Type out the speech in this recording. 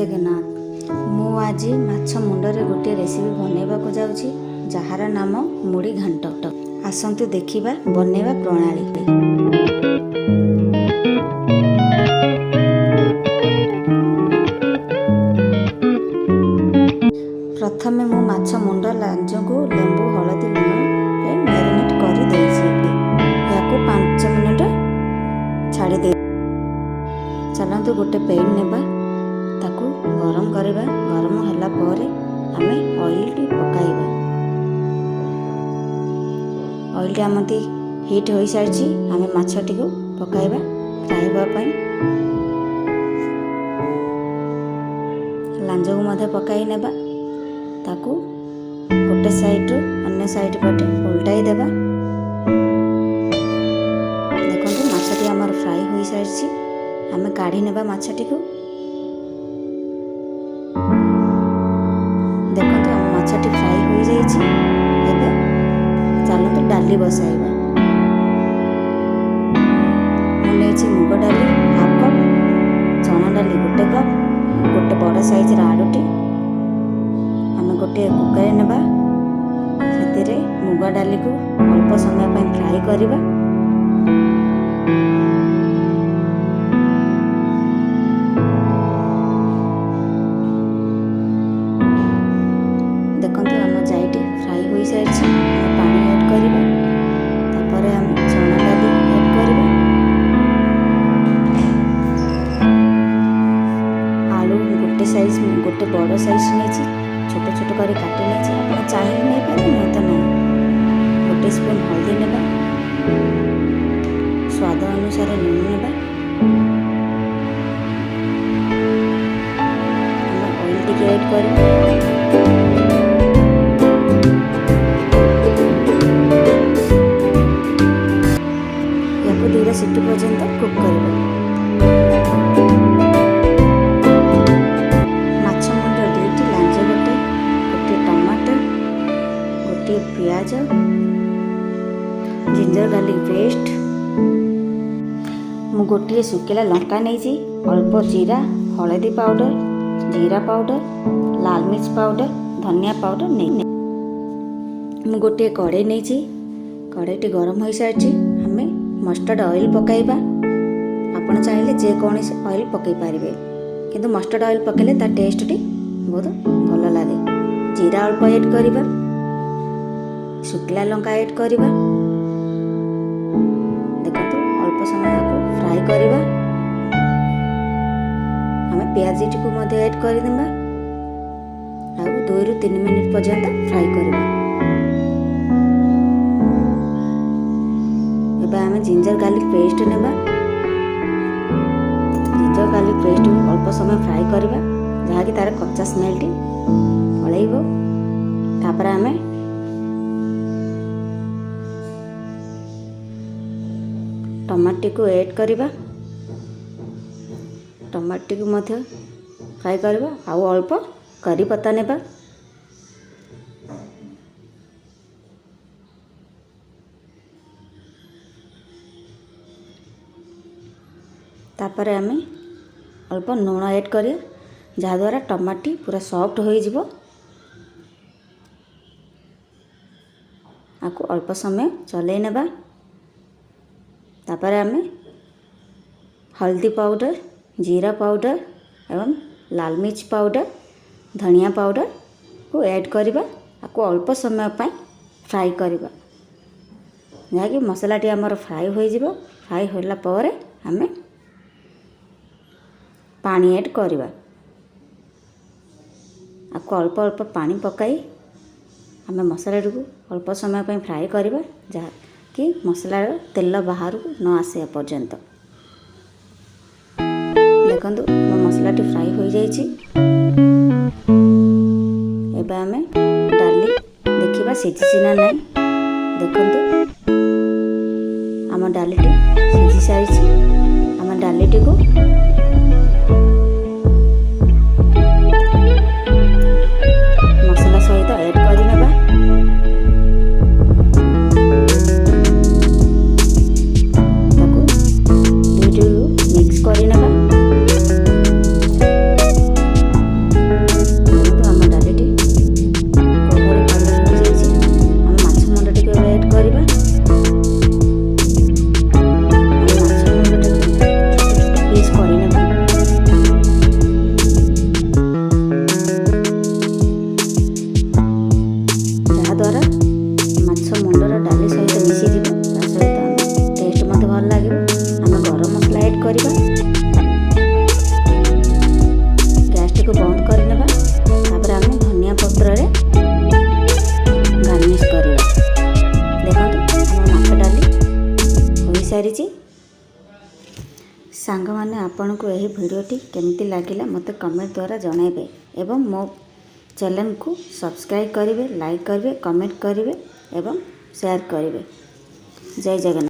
जगन्नाथ। मु आज माछ मुंडरे गोटे रेसिपी बनैबा को जाउची जहार नाम मुड़ी घांट। आसंतु देखिबा बनैबा प्रणाली। प्रथमे मु माछ मुंड लांज को लेंबू हलदी लुण मैरिनेट कर देइछि। याको 5 मिनिट छाड़ी दे। चलंतु गोटे पैन नेबा, ताकू गरम करवा। गरम होला परे आमे ऑयल टी पकाइबा। ऑयल टी आमती हीट हो सारी आमे माछटी को पकाइबा फ्राई होगा पाई। लांज को मध्य पकाई नेबा, ताकू गोटे साइड रु अन्य साइड पटे उल्टाई देबा। देखंतु माछटी हमर फ्राई हो सारी आमे काढ़ी नेबा माछटी को। देखंतु हम माछटी फ्राई हो जाइछि। एबे चलंतु डाली बसाइबा। मुनेछि मुग डाली हाफ कप, चना डाली गोटे कप, गोटे बड़ साइज रा आलूटी आमे गोटे कुकर नेबा। सेतिरे मुग डाली को अल्प समय पय फ्राई करिबा। देखंतु हम जाइटी फ्राई हो सारी पानी ऐड करिबा। तापर हम चना डाली ऐड करिबा। आलू गोटे साइज गोटे बड़ साइज नेछि, छोट छोट कर काटी नेछि। आपण चाहिए नहीं पारे नहीं तो नहीं। गोटे स्पून हल्दी नेबा, स्वाद अनुसार लूण नेबा। हम ऑयल टिके ऐड करिबा। सीटी पर्यंत कुक करिबा। माछ मुंड दुईटी लांज गोटे, गोटे टमाटर, गोटे प्याज, जिंजर गार्लिक पेस्ट। मु गोटे सुखिला लंका नहीं, अल्प जीरा, हलदी पाउडर, जीरा पाउडर, लाल मिर्च पाउडर, धनिया पाउडर नहीं। मु गोटे कड़े नहीं, कड़ेटी गरम हो सारी आमे मस्टर्ड ऑयल पकाइबा। आपण चाहिए जेकोसी ऑयल पकई पारे, किंतु मस्टर्ड ऑयल पकेले तार टेस्ट टी बहुत भल लगे। जीरा अल्प ऐड करिबा, शुक्ला लंका ऐड करिबा। देखंतु अल्प समय को फ्राई करिबा। हमें प्याज टी को मध्य ऐड कर देबा। आ 2 रु 3 मिनिट पर्यंत फ्राई करिबा। आमे जिंजर गार्लिक पेस्ट नेबा। जिंजर गार्लिक पेस्ट को अल्प समय फ्राई करबा, जहाँकि तार कच्चा स्मेल टी पलैबो। तापर आमे टमाटी को ऐड करबा। टमाटी को मध्य फ्राई करबा। आउ अल्प करी पत्ता नेबा। तापर आमे अल्प लुण ऐड करिया, जहाद्वारा टमाटी पूरा सॉफ्ट हो जिवो। आकु अल्प समय चलै नेबा। तापर आमे हल्दी पाउडर, जीरा पाउडर एवं लाल मिर्च पाउडर, धनिया पाउडर को ऐड करिबा। आकु अल्प समय पय फ्राई करिबा, जहाँकि मसलाटी हमर फ्राई हो जिवो। फ्राई होला परे आमे पानी ऐड करिबा। आपको अल्प अल्प पानी पकाई आमे मसला को अल्प समय पे फ्राई करिबा, जहाँ कि मसलार तेल बाहर को न आसे पर्यंत। देखंतु मसलाटी फ्राई हो जाइछि। एबे आमे डाली देखिबा सिझिछि ना नहीं। देखंतु आम डालीटी सिझी सारिछि। आम डालीटी को मसला सहित ऐड कर नेबा। ताकू मिक्स कर नेबा। ଆଡ଼୍ କରିବା। ଗ୍ୟାସ୍ଟିକୁ ବନ୍ଦ କରିନେବା। ତାପରେ ଆମେ ଧନିଆ ପତ୍ରରେ ଗାର୍ନିଶ୍ କରିବା। ଦେଖନ୍ତୁ ଆମ ମାଛ ଡାଲି ହୋଇସାରିଛି। ସାଙ୍ଗମାନେ ଆପଣଙ୍କୁ ଏହି ଭିଡ଼ିଓଟି କେମିତି ଲାଗିଲା ମୋତେ କମେଣ୍ଟ ଦ୍ୱାରା ଜଣାଇବେ ଏବଂ ମୋ ଚ୍ୟାନେଲକୁ ସବସ୍କ୍ରାଇବ୍ କରିବେ, ଲାଇକ୍ କରିବେ, କମେଣ୍ଟ କରିବେ ଏବଂ ସେୟାର କରିବେ। ଜୟ ଜଗନ୍ନାଥ।